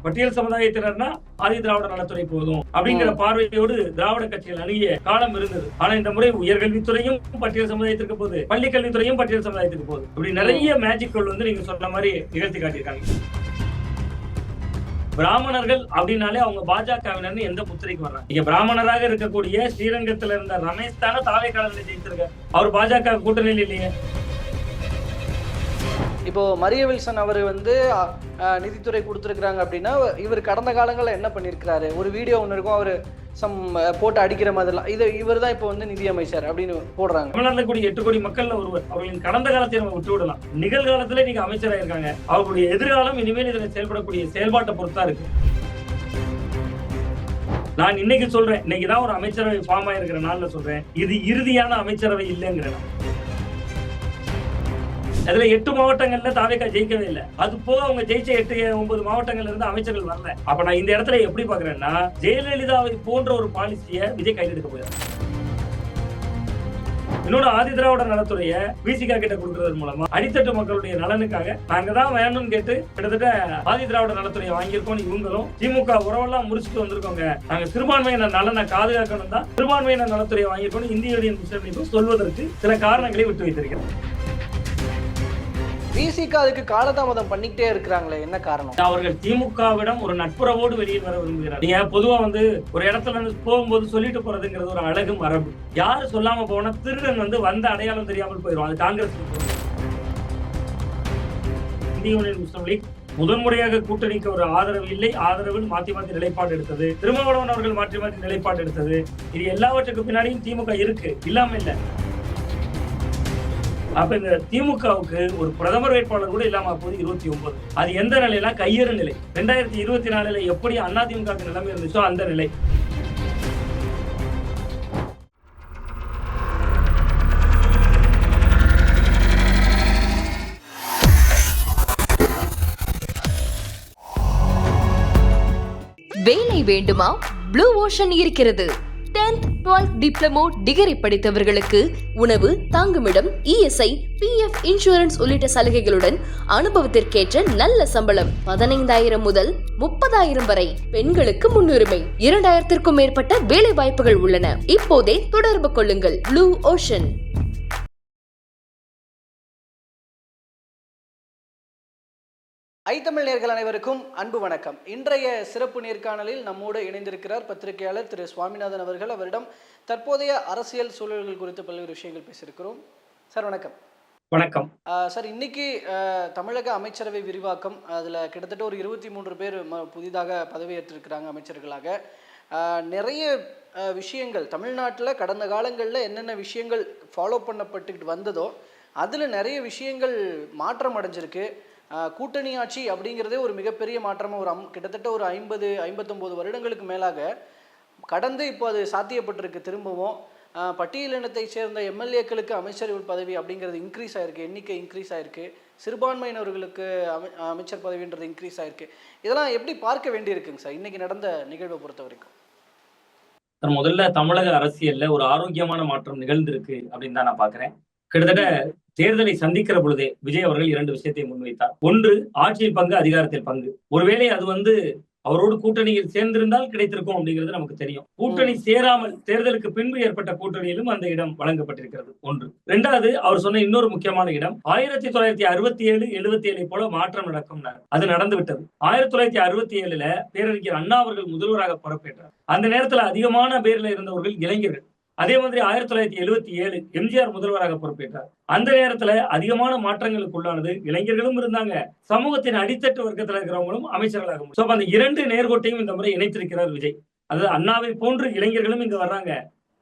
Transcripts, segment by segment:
பட்டியல் சமுதாயத்தினர்னா ஆதி திராவிட நலத்துறை போதும் அப்படிங்கிற பார்வையோடு திராவிட கட்சிகள் அணுகிய காலம் இருந்தது. ஆனா இந்த முறை உயர்கல்வித்துறையும் பட்டியல் சமுதாயத்திற்கு போகுது, பள்ளி கல்வித்துறையும் பட்டியல் சமுதாயத்துக்கு போகுது. இப்படி நிறைய மேஜிக்கள் நீங்க சொன்ன மாதிரி நிகழ்த்தி காட்டியிருக்காங்க. பிராமணர்கள் அப்படின்னாலே அவங்க பாஜகவினர் எந்த முத்திரைக்கு வர்றாங்க? நீங்க பிராமணராக இருக்கக்கூடிய ஸ்ரீரங்கத்தில் இருந்த ரமேஷ் தானே தாவே காலத்தில் ஜெயிச்சிருக்காரு. அவர் பாஜக கூட்டணியில் இல்லையே. இப்போ மரிய வில்சன் அவர் நிதித்துறை கொடுத்துருக்குறாங்க அப்படின்னா இவர் கடந்த காலங்களில் என்ன பண்ணியிருக்கிறாரு? ஒரு வீடியோ ஒன்று இருக்கும், அவர் போட்டு அடிக்கிற மாதிரிலாம், இவர் தான் இப்போ நிதியமைச்சர் அப்படின்னு போடுறாங்க. தமிழ்நாட்டில் கூடிய 8 கோடி மக்கள்ல ஒருவர். அவர்களின் கடந்த காலத்தை நம்ம விட்டு விடலாம். நிகழ்காலத்துல நீங்க அமைச்சராக இருக்காங்க. அவர்களுடைய எதிர்காலம் இனிமேல் இதில் செயல்படக்கூடிய செயல்பாட்டை பொறுத்தா இருக்கு. நான் இன்னைக்கு சொல்றேன், இன்னைக்குதான் ஒரு அமைச்சரவை ஃபார்ம் ஆயிருக்கிற நாள்ல சொல்றேன், இது இறுதியான அமைச்சரவை இல்லைங்கிற. அதுல 8 மாவட்டங்கள்ல தாவேகா ஜெயிக்கவே இல்லை. அது போக அவங்க ஜெயிச்ச 8-9 மாவட்டங்கள்ல இருந்து அமைச்சர்கள் வரல. அப்ப நான் இந்த இடத்துல எப்படி பாக்குறேன்னா, ஜெயலலிதாவை போன்ற ஒரு பாலிசியை விஜய் கையில் எடுக்க போயிடும். இன்னொரு ஆதி திராவிட நலத்துறையை விசிகா கிட்ட கொடுக்கறது மூலமா அடித்தட்டு மக்களுடைய நலனுக்காக நாங்க தான் வேணும்னு கேட்டு கிட்டத்தட்ட ஆதி திராவிட நலத்துறையை வாங்கியிருக்கோம். இவங்களும் திமுக உறவெல்லாம் முடிச்சுட்டு வந்திருக்கோங்க. நாங்க சிறுபான்மையினர் நலனை பாதுகாக்கணும் தான் சிறுபான்மையினர் நலத்துறையை வாங்கியிருக்கோம் இந்திய யூனியன் முஸ்லீம் லீக் சொல்வதற்கு சில காரணங்களை விட்டு வைத்திருக்கிறோம். விசிக அதுக்கு காலதாமதம் பண்ணிக்கிட்டே இருக்கிறாங்களே, என்ன காரணம்? அவர்கள் திமுகவிடம் ஒரு நட்புறவோடு வெளியில் வர விரும்புகிறார். நீங்க பொதுவா ஒரு இடத்துல போகும்போது சொல்லிட்டு போறதுங்கிறது ஒரு அழகு மரபு. யாரு சொல்லாம போனா திருடன் வந்த அடையாளம் தெரியாமல் போயிடும். அது காங்கிரஸ். இந்திய யூனியன் முஸ்லீம் லீக் முதன்முறையாக கூட்டணிக்கு ஒரு ஆதரவு இல்லை, ஆதரவில் மாற்றி மாற்றி நிலைப்பாடு எடுத்தது. திருமாவளவன் அவர்கள் மாற்றி மாற்றி நிலைப்பாடு எடுத்தது. இது எல்லாவற்றுக்கு பின்னாடியும் திமுக இருக்கு, இல்லாம இல்ல. அப்ப இந்த திமுகவுக்கு ஒரு பிரதமர் வேட்பாளர் கூட இல்லாம போது 29. அது எந்த நிலையில? கையேறு நிலை. 2024 எப்படி அதிமுக நிலைமை இருந்துச்சோ அந்த நிலை. வேலை வேண்டுமா? ப்ளூ ஓஷன் இருக்கிறது. 10th 12th டிப்ளமோ டிகிரி படித்தவர்களுக்கு உணவு, தங்குமிடம், இஎஸ்ஐ, பிஎஃப் இன்சூரன்ஸ் உள்ளிட்ட சலுகைகளுடன் அனுபவத்திற்கேற்ற நல்ல சம்பளம் 15,000 முதல் 30,000 வரை. பெண்களுக்கு முன்னுரிமை. 2,000க்கும் மேற்பட்ட வேலை வாய்ப்புகள் உள்ளன. இப்போதே தொடர்பு கொள்ளுங்கள். Blue ocean. ஐத்தமிழ் நேயர்கள் அனைவருக்கும் அன்பு வணக்கம். இன்றைய சிறப்பு நேர்காணலில் நம்மோடு இணைந்திருக்கிறார் பத்திரிகையாளர் திரு சுவாமிநாதன் அவர்கள். அவரிடம் தற்போதைய அரசியல் சூழல்கள் குறித்து பல்வேறு விஷயங்கள் பேசியிருக்கிறோம். சார் வணக்கம். வணக்கம் சார். இன்னைக்கு தமிழக அமைச்சரவை விரிவாக்கம், அதில் கிட்டத்தட்ட ஒரு 23 பேர் புதிதாக பதவியேற்றிருக்கிறாங்க அமைச்சர்களாக. நிறைய விஷயங்கள் தமிழ்நாட்டில் கடந்த காலங்களில் என்னென்ன விஷயங்கள் ஃபாலோ பண்ணப்பட்டுக்கிட்டு வந்ததோ அதில் நிறைய விஷயங்கள் மாற்றம் அடைஞ்சிருக்கு. கூட்டணி ஆட்சி அப்படிங்கிறதே ஒரு மிகப்பெரிய மாற்றமாக கிட்டத்தட்ட ஒரு 50-59 வருடங்களுக்கு மேலாக கடந்து இப்போ அது சாத்தியப்பட்டிருக்கு. திரும்பவும் பட்டியலினத்தை சேர்ந்த எம்எல்ஏக்களுக்கு அமைச்சர் பதவி அப்படிங்கிறது இன்க்ரீஸ் ஆயிருக்கு, எண்ணிக்கை இன்க்ரீஸ் ஆயிருக்கு. சிறுபான்மையினர்களுக்கு அமைச்சர் பதவின்றது இன்க்ரீஸ் ஆயிருக்கு. இதெல்லாம் எப்படி பார்க்க வேண்டியிருக்குங்க சார் இன்னைக்கு நடந்த நிகழ்வை பொறுத்த வரைக்கும்? முதல்ல தமிழக அரசியல்ல ஒரு ஆரோக்கியமான மாற்றம் நிகழ்ந்திருக்கு அப்படின்னு தான் நான் பாக்குறேன். கிட்டத்தட்ட தேர்தலை சந்திக்கிற பொழுதே விஜய் அவர்கள் 2 விஷயத்தை முன்வைத்தார். ஒன்று, ஆட்சியில் பங்கு, அதிகாரத்தில் பங்கு. ஒருவேளை அது அவரோடு கூட்டணியில் சேர்ந்திருந்தால் கிடைத்திருக்கும் அப்படிங்கிறது நமக்கு தெரியும். கூட்டணி சேராமல் தேர்தலுக்கு பின்பு ஏற்பட்ட கூட்டணியிலும் அந்த இடம் வழங்கப்பட்டிருக்கிறது. ஒன்று. 2வது, அவர் சொன்ன இன்னொரு முக்கியமான இடம், 1967-77 போல மாற்றம் நடக்கும். அது நடந்து விட்டது. 1967 பேரறிஞர் அண்ணா அவர்கள் முதல்வராக பொறுப்பேற்றார். அந்த நேரத்தில் அதிகமான பேர்ல இருந்தவர்கள் இளைஞர்கள். அதே மாதிரி 1977 எம்ஜிஆர் முதல்வராக பொறுப்பேற்றார். அந்த நேரத்துல அதிகமான மாற்றங்களுக்கு உள்ளானது. இளைஞர்களும் இருந்தாங்க, சமூகத்தின் அடித்தட்டு வர்க்கத்தில் இருக்கிறவங்களும் அமைச்சர்களாக. அந்த 2 நேர்கோட்டையும் இந்த முறை இணைத்திருக்கிறார் விஜய். அதாவது அண்ணாவை போன்று இளைஞர்களும் இங்க வர்றாங்க.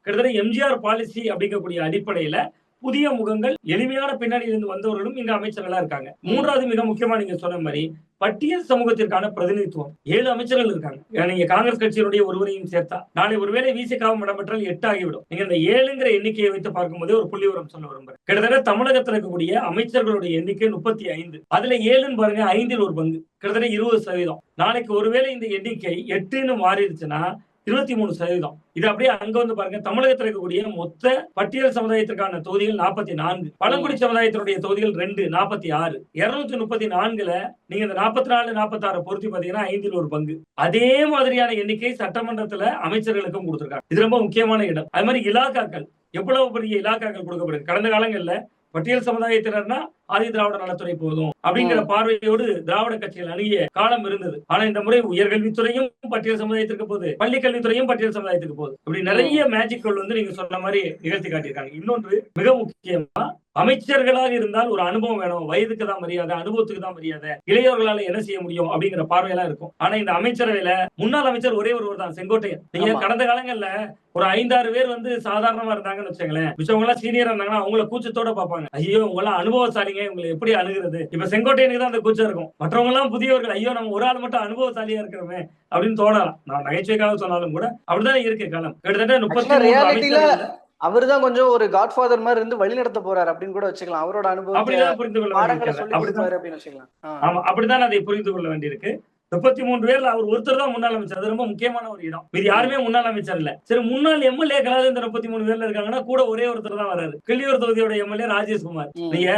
கிட்டத்தட்ட எம்ஜிஆர் பாலிசி அப்படிங்கக்கூடிய அடிப்படையில புதிய முகங்கள், எளிமையான பின்னணியிலிருந்து வந்தவர்களும் இங்க அமைச்சர்களா இருக்காங்க. 3வது மிக முக்கியமா நீங்க சொன்ன மாதிரி பட்டியல் சமூகத்திற்கான பிரதிநிதித்துவம். 7 அமைச்சர்கள் இருக்காங்க. நீங்க காங்கிரஸ் கட்சியினுடைய ஒருவரையும் சேர்த்தா நாளை ஒருவேளை விசிகாவும் இடம்பெற்றால் 8 ஆகிவிடும். நீங்க இந்த 7ங்கிற எண்ணிக்கையை வைத்து பார்க்கும்போதே ஒரு புள்ளி விவரம் சொல்ல விரும்புறேன். கிட்டத்தட்ட தமிழகத்தில் இருக்கக்கூடிய அமைச்சர்களுடைய எண்ணிக்கை 35. அதுல 7ன்னு பாருங்க, 5ல் ஒரு பங்கு, கிட்டத்தட்ட 20%. நாளைக்கு ஒருவேளை இந்த எண்ணிக்கை 8ன்னு மாறிடுச்சுன்னா 23%. இது அப்படியே அங்க வந்து பாருங்க, தமிழகத்தில் இருக்கக்கூடிய மொத்த பட்டியல் சமுதாயத்திற்கான தொகுதிகள் 44, பழங்குடி சமுதாயத்தினுடைய தொகுதிகள் 2, 46. 234ல நீங்க இந்த 44, 46 பொருத்தி பாத்தீங்கன்னா 5ல் ஒரு பங்கு. அதே மாதிரியான எண்ணிக்கை சட்டமன்றத்துல அமைச்சர்களுக்கும் கொடுத்திருக்காங்க. இது ரொம்ப முக்கியமான இடம். அது மாதிரி இலாக்காக்கள், எவ்வளவு பெரிய இலாக்காக்கள் கொடுக்கப்படுது. கடந்த காலங்கள்ல பட்டியல் சமுதாயத்தினர்னா ஆதி திராவிட நலத்துறை போதும் அப்படிங்கிற பார்வையோடு திராவிட கட்சிகள் அணுகிய காலம் இருந்தது. ஆனா இந்த முறை உயர்கல்வித்துறையும் பட்டியல் சமுதாயத்திற்கு போகுது, பள்ளி கல்வித்துறையும் பட்டியல் சமுதாயத்துக்கு போகுது. இப்படி நிறைய மேஜிக்கள் வந்து நீங்க சொன்ன மாதிரி நிகழ்த்தி காட்டியிருக்காங்க. இன்னொன்று மிக முக்கியமா, அமைச்சர்களாக இருந்தால் ஒரு அனுபவம் வேணும், வயதுக்கு தான் மரியாதை, அனுபவத்துக்கு தான் மரியாதை, இளையோர்களால என்ன செய்ய முடியும் அப்படிங்கிற பார்வையெல்லாம் இருக்கும். ஆனா இந்த அமைச்சரவையில முன்னாள் அமைச்சர் ஒரே ஒருவர் தான், செங்கோட்டையன். நீங்க கடந்த காலங்கள்ல ஒரு 5-6 பேர் வந்து சாதாரணமா இருந்தாங்கன்னு வச்சுங்களேன், மிச்சவங்க எல்லாம் சீனியரா இருந்தாங்கன்னா அவங்கள கூச்சத்தோட பார்ப்பாங்க. ஐயோ உங்க எல்லாம் அனுபவசாலிங்க, உங்களை எப்படி அணுகிறது. இப்ப செங்கோட்டையனுக்கு தான் அந்த கூச்சம் இருக்கும். மற்றவங்க எல்லாம் புதியவர்கள், ஐயோ நம்ம ஒரு ஆள் மட்டும் அனுபவசாலியா இருக்கிறோமே அப்படின்னு தோணலாம். நான் நகைச்சுவைக்காக சொன்னாலும் கூட அப்படிதான் இருக்கு காலம். கிட்டத்தட்ட 33 அமைச்சர்கள். அவர்தான் கொஞ்சம் ஒரு காட்ஃபாதர் மாதிரி இருந்து வழி நடத்த போறாரு அப்படின்னு கூட வச்சுக்கலாம். அவரோட அனுபவம் அப்படிதான் புரிந்து கொள்ள வேண்டியிருக்கு. ஆமா, அப்படிதான் அதை புரிந்து கொள்ள வேண்டியிருக்கு. 33 பேர்ல அவர் ஒருத்தர் தான் முன்னாள் அமைச்சர். அது ரொம்ப முக்கியமான ஒரு இடம். இது யாருமே முன்னாள் அமைச்சர் இல்ல. சரி, முன்னாள் எம்எல்ஏக்களாவது இந்த 33 பேர்ல இருக்காங்கன்னா கூட ஒரே ஒருத்தர் தான் வராரு. கிள்ளியூர் தொகுதியோட எம்எல்ஏ ராஜேஷ்குமார். நீங்க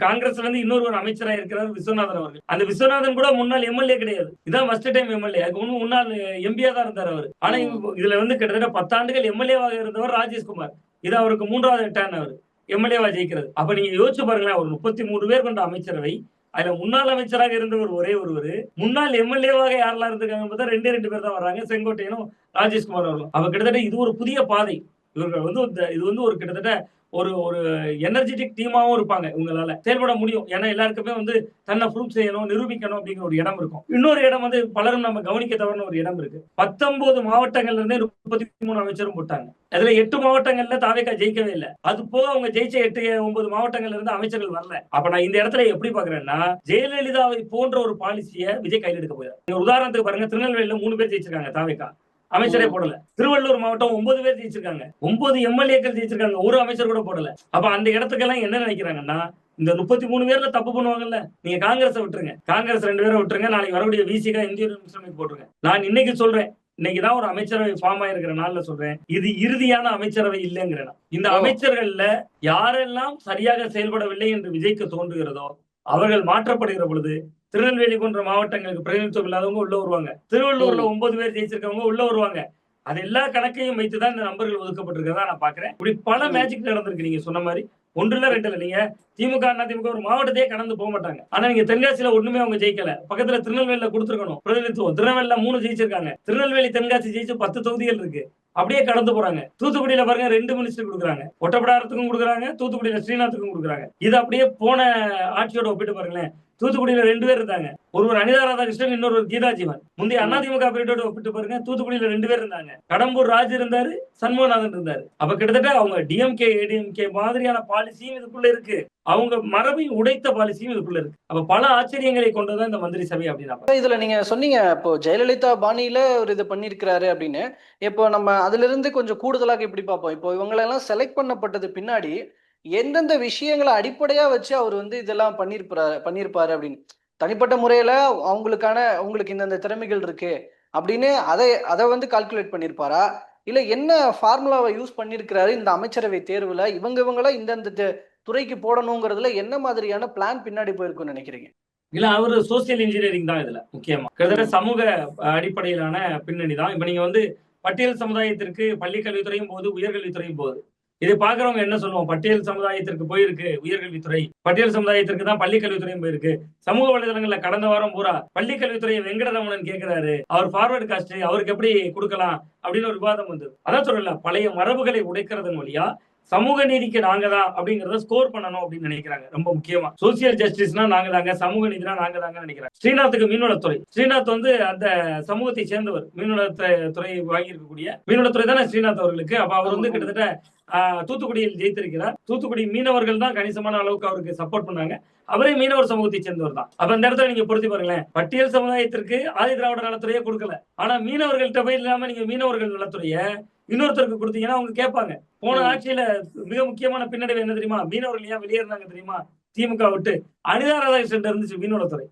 காங்கிரஸ்ல இருந்து இன்னொரு அமைச்சரா இருக்கிறார் விஸ்வநாதன் அவர்கள். அந்த விஸ்வநாதன் கூட முன்னாள் எம்எல்ஏ கிடையாது. இதான் ஃபர்ஸ்ட் டைம் எம்எல்ஏ. அதுக்கு முன்னாள் எம்பியா தான் இருந்தார் அவர். ஆனா இதுல வந்து கிட்டத்தட்ட 10 ஆண்டுகள் எம்எல்ஏவாக இருந்தவர் ராஜேஷ்குமார். இது அவருக்கு 3வது டர்ன் அவர் எம்எல்ஏவா ஜெயிக்கிறது. அப்ப நீங்க யோசிச்சு பாருங்களேன், ஒரு 33 பேர் கொண்ட அமைச்சரவை, அதுல முன்னாள் அமைச்சராக இருந்தவர் ஒரே ஒருவர், முன்னாள் எம்எல்ஏவாக யாரெல்லாம் இருந்திருக்காங்க பார்த்தா 2 பேர் தான் வர்றாங்க, செங்கோட்டையனும் ராஜேஷ்குமார் அவர்களும். அப்ப கிட்டத்தட்ட இது ஒரு புதிய பாதை. இவர்கள் வந்து இது வந்து ஒரு கிட்டத்தட்ட ஒரு எனர்ஜெட்டிக் டீமாவும் இருப்பாங்க. இவங்களால செயல்பட முடியும். ஏன்னா எல்லாருக்குமே வந்து தன்னை ப்ரூவ் செய்யணும், நிரூபிக்கணும் அப்படிங்கிற ஒரு இடம் இருக்கும். இன்னொரு இடம் வந்து பலரும் நம்ம கவனிக்க தவறுன ஒரு இடம் இருக்கு. 19 மாவட்டங்கள்ல இருந்தே 33 அமைச்சரும் போட்டாங்க. அதுல 8 மாவட்டங்கள்ல தாவேகா ஜெயிக்கவே இல்லை. அது போக அவங்க ஜெயிச்ச 8-9 மாவட்டங்கள்ல இருந்து அமைச்சர்கள் வரல. அப்ப நான் இந்த இடத்துல எப்படி பாக்குறேன்னா, ஜெயலலிதாவை போன்ற ஒரு பாலிசியை விஜய் கையில் எடுக்க போயிரு. உதாரணத்துக்கு பாருங்க, திருநெல்வேலியில 3 பேர் ஜெயிச்சிருக்காங்க தாவேகா, அமைச்சரே போடல. திருவள்ளூர் மாவட்டம் 9 பேர் ஜெயிச்சிருக்காங்க, 9 எம்எல்ஏக்கள் ஜெயிச்சிருக்காங்க, ஒரு அமைச்சர் கூட போடல. அப்ப அந்த இடத்துக்கெல்லாம் என்ன நினைக்கிறாங்கன்னா, இந்த 33 பேர்ல தப்பு பண்ணுவாங்கல்ல, நீங்க காங்கிரஸ் விட்டுருங்க, காங்கிரஸ் 2 பேரை விட்டுருங்க, நாளைக்கு வரக்கூடிய விசிகா இந்திய முஸ்லிம் போட்டுருங்க. நான் இன்னைக்கு சொல்றேன், இன்னைக்குதான் ஒரு அமைச்சரவை ஃபார்ம் ஆயிருக்கிற நாள்ல சொல்றேன், இது இறுதியான அமைச்சரவை இல்லைங்கிறேன். இந்த அமைச்சர்கள்ல யாரெல்லாம் சரியாக செயல்படவில்லை என்று விஜய்க்கு தோன்றுகிறதோ அவர்கள் மாற்றப்படுகிற பொழுது திருநெல்வேலி போன்ற மாவட்டங்களுக்கு பிரதிநிதித்துவம் இல்லாதவங்க உள்ள வருவாங்க, திருவள்ளூர்ல 9 பேர் ஜெயிச்சிருக்கவங்க உள்ள வருவாங்க. அது எல்லா கணக்கையும் வைத்துதான் இந்த நம்பர்கள் ஒதுக்கப்பட்டிருக்கிறதா நான் பாக்குறேன். இப்படி பல மேஜிக் நடந்திருக்கு. நீங்க சொன்ன மாதிரி 1-2 நீங்க திமுக அதிமுக ஒரு மாவட்டத்தையே கடந்து போக மாட்டாங்க. ஆனா நீங்க தென்காசியில ஒண்ணுமே அவங்க ஜெயிக்கல. பக்கத்துல திருநெல்வேலியில கொடுத்துருக்கணும் பிரதிநிதித்துவம். திருநெல்வேலியில 3 ஜெயிச்சிருக்காங்க. திருநெல்வேலி தென்காசி ஜெயிச்சு 10 தொகுதிகள் இருக்கு. அப்படியே கடந்து போறாங்க. தூத்துக்குடியில பாருங்க 2 மினிஸ்டர் கொடுக்குறாங்க, ஒட்டப்படாரத்துக்கும் கொடுக்குறாங்க, தூத்துக்குடியில ஸ்ரீநாத்துக்கும் கொடுக்குறாங்க. இது அப்படியே போன ஆட்சியோட ஒப்பிட்டு பாருங்களேன். தூத்துக்குடியில 2 பேர் இருந்தாங்க, ஒருவர் அனிதா ராதாகிருஷ்ணன், இன்னொரு கீதா ஜீவன். முந்தைய அதிமுக பீரியடோட ஒப்பிட்டு பாருங்க, தூத்துக்குடியில 2 பேர் இருந்தாங்க, கடம்பூர் ராஜ் இருந்தாரு, சண்முகநாதன் இருந்தாரு. அப்ப கிட்டத்தட்ட அவங்க டிஎம்கே ஏடிஎம்கே மாதிரியான பாலிசியும் இதுக்குள்ள இருக்கு, அவங்க மரபை உடைத்த பாலிசியும் இதுக்குள்ள இருக்கு. அப்ப பல ஆச்சரியங்களை கொண்டதான் இந்த மந்திரி சபை அப்படின்னா. இதுல நீங்க சொன்னீங்க இப்போ ஜெயலலிதா பாணியில ஒரு இது பண்ணிருக்கிறாரு அப்படின்னு. இப்போ நம்ம அதுல இருந்து கொஞ்சம் கூடுதலாக இப்படி பார்ப்போம். இப்போ இவங்களெல்லாம் செலக்ட் பண்ணப்பட்டது பின்னாடி எந்தெந்த விஷயங்களை அடிப்படையா வச்சு அவர் வந்து இதெல்லாம் பண்ணிருப்பாரு அப்படின்னு, தனிப்பட்ட முறையில உங்களுக்கு இந்த திறமைகள் இருக்கு அப்படின்னு அதை வந்து கால்குலேட் பண்ணிருப்பாரா, இல்ல என்ன ஃபார்முலாவை யூஸ் பண்ணிருக்கிறாரு இந்த அமைச்சரவை தேர்வுல, இவங்கள இந்த துறைக்கு போடணுங்கிறதுல என்ன மாதிரியான பிளான் பின்னாடி போயிருக்குன்னு நினைக்கிறீங்க? இல்ல, அவரு சோசியல் இன்ஜினியரிங் தான் இதுல முக்கியமா, கிட்டத்தட்ட சமூக அடிப்படையிலான பின்னணி தான். இப்ப நீங்க வந்து பட்டியல் சமுதாயத்திற்கு பள்ளி கல்வித்துறையும் போது, உயர்கல்வித்துறையும் போகுது. இதை பாக்குறவங்க என்ன சொல்லுவோம், பட்டியல் சமுதாயத்திற்கு போயிருக்கு உயர்கல்வித்துறை, பட்டியல் சமுதாயத்திற்கு தான் பள்ளி கல்வித்துறையும் போயிருக்கு. சமூக வலைதளங்கள்ல கடந்த வாரம் பூரா பள்ளி கல்வித்துறையை வெங்கடரமணன் கேட்கிறாரு, அவர் ஃபார்வர்டு காஸ்ட் அவருக்கு எப்படி கொடுக்கலாம் அப்படின்னு ஒரு விவாதம் வந்தது. அதான் சொல்லல, பழைய மரபுகளை உடைக்கிறதன் வழியா சமூக நீதிக்கு நாங்க தான் அப்படிங்கறத ஸ்கோர் பண்ணணும் அப்படின்னு நினைக்கிறாங்க. ரொம்ப முக்கியமா சோசியல் ஜஸ்டிஸ்னா நாங்க தாங்க, சமூக நீதினா நாங்க தாங்க நினைக்கிறாங்க. ஸ்ரீநாத்துக்கு மீன்வளத்துறை, ஸ்ரீநாத் வந்து அந்த சமூகத்தை சேர்ந்தவர், மீன்வளத்துறை வாங்கி இருக்கக்கூடிய மீன்வளத்துறை தானே ஸ்ரீநாத் அவர்களுக்கு. அப்ப அவர் வந்து கிட்டத்தட்ட தூத்துக்குடியில் ஜெயித்திருக்கிறார். தூத்துக்குடி மீனவர்கள் தான் கணிசமான அளவுக்கு அவருக்கு சப்போர்ட் பண்ணாங்க. அவரே மீனவர் சமூகத்தை சேர்ந்தவர் தான். அப்ப இந்த இடத்துல நீங்க பொருத்தி பாருங்களேன், பட்டியல் சமுதாயத்திற்கு ஆதி திராவிட நலத்துறையே கொடுக்கல, ஆனா மீனவர்கள்ட்ட போய் இல்லாம நீங்க மீனவர்கள் நலத்துறைய இன்னொருத்தருக்கு கொடுத்தீங்கன்னா அவங்க கேட்பாங்க. போன ஆட்சியில மிக முக்கியமான பின்னடைவு என்ன தெரியுமா, மீனவர்கள் ஏன் வெளியேறினாங்க தெரியுமா, திமுக விட்டு அனிதா ராதாகிருஷ்ணன் இருந்துச்சு மீனவளத்துறை.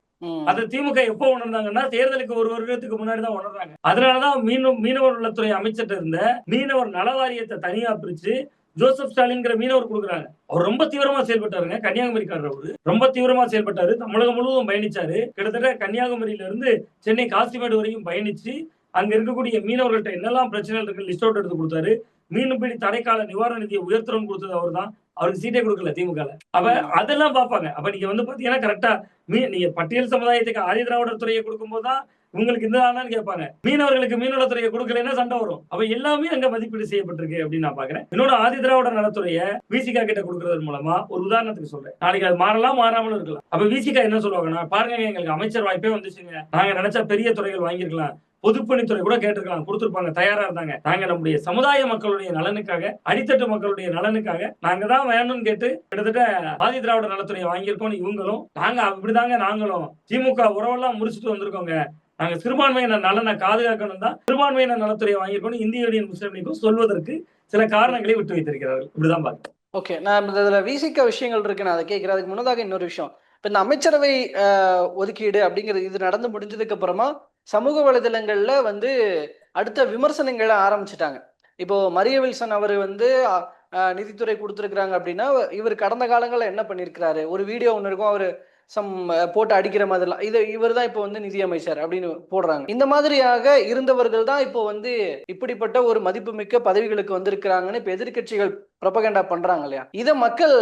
அது திமுக எப்போ உணர்ந்தாங்கன்னா தேர்தலுக்கு ஒரு வருடத்துக்கு முன்னாடிதான் உணர்றாங்க. அதனாலதான் மீனவர் நலத்துறை அமைச்சர் இருந்த மீனவர் நல வாரியத்தை தனியா பிரிச்சு ஜோசப் ஸ்டாலின்ங்கிற மீனவர் கொடுக்குறாங்க. அவர் ரொம்ப தீவிரமா செயல்பட்டாருங்க. கன்னியாகுமரிக்காரர் அவரு ரொம்ப தீவிரமா செயல்பட்டாரு. தமிழகம் முழுவதும் பயணிச்சாரு. கிட்டத்தட்ட கன்னியாகுமரியில இருந்து சென்னை காசிமேடு வரையும் பயணிச்சு அங்க இருக்கக்கூடிய மீனவர்கள்ட்ட என்னெல்லாம் பிரச்சனை இருக்கு லிஸ்ட் அவுட் எடுத்து கொடுத்தாரு. மீன்பிடி தடைக்கால நிவாரண நிதியை உயர்த்தணும்னு கொடுத்தது அவர் தான். அவருக்கு சீட்டே கொடுக்கல திமுக. அப்ப அதெல்லாம் பார்ப்பாங்க. அப்ப நீங்க பாத்தீங்கன்னா கரெக்டா நீங்க பட்டியல் சமுதாயத்துக்கு ஆதி திராவிடர் துறையை கொடுக்கும் போதுதான் உங்களுக்கு இந்த ஆனான்னு கேட்பாங்க. மீனவர்களுக்கு மீனவளத்துறையை கொடுக்கலன்னா சண்டை வரும். அப்ப எல்லாமே அங்க மதிப்பீடு செய்யப்பட்டிருக்கு அப்படின்னு நான் பாக்குறேன். இன்னொரு ஆதி திராவிடர் நலத்துறையை விசிகா கிட்ட கொடுக்கறது மூலமா ஒரு உதாரணத்துக்கு சொல்றேன். நாளைக்கு அது மாறலாம் மாறாமலும் இருக்கலாம். அப்ப விசிகா என்ன சொல்லுவாங்கன்னா, பாருங்க எங்களுக்கு அமைச்சர் வாய்ப்பே வந்துச்சுங்க, நாங்க நினைச்சா பெரிய துறைகள் வாங்கிருக்கலாம், பொதுப்பணித்துறை கூட கேட்டிருக்கலாம், கொடுத்திருப்பாங்க, தயாரா இருந்தாங்க. நாங்க நம்முடைய சமுதாய மக்களுடைய நலனுக்காக, அடித்தட்டு மக்களுடைய நலனுக்காக நாங்க தான் வேணும்னு கேட்டு கிட்டத்தட்ட ஆதி திராவிட நலத்துறையை வாங்கியிருக்கோம். இவங்களும் நாங்க அப்படிதாங்க, நாங்களும் திமுக உறவெல்லாம் முடிச்சுட்டு வந்திருக்கோங்க, நாங்க சிறுபான்மையினர் நலனை பாதுகாக்கணும் தான் சிறுபான்மையினர் நலத்துறையை வாங்கியிருக்கோம் இந்திய யூனியன் முஸ்லீம் லீக்கும் சொல்வதற்கு சில காரணங்களை விட்டு வைத்திருக்கிறார்கள். இப்படிதான் பாருங்க. ஓகே, நான் இதுல விசிக விஷயங்கள் இருக்கு, நான் அதை கேட்கிறேன். அதுக்கு முன்னதாக இன்னொரு விஷயம், இப்ப இந்த அமைச்சரவை ஒதுக்கீடு அப்படிங்கிறது இது நடந்து முடிஞ்சதுக்கு அப்புறமா சமூக வலைதளங்கள்ல அடுத்த விமர்சனங்களை ஆரம்பிச்சுட்டாங்க. இப்போ மரிய வில்சன் அவர் நிதித்துறை கொடுத்துருக்காங்க அப்படின்னா, இவர் கடந்த காலங்களில் என்ன பண்ணியிருக்கிறாரு, ஒரு வீடியோ ஒன்று இருக்கும், அவர் போட்டு அடிக்கிற மாதிரிலாம், இவர் தான் இப்போ நிதியமைச்சர் அப்படின்னு போடுறாங்க. இந்த மாதிரியாக இருந்தவர்கள் தான் இப்போ இப்படிப்பட்ட ஒரு மதிப்புமிக்க பதவிகளுக்கு வந்திருக்கிறாங்கன்னு இப்போ எதிர்கட்சிகள் ப்ரொபகண்டா பண்றாங்க இல்லையா? இதை மக்கள்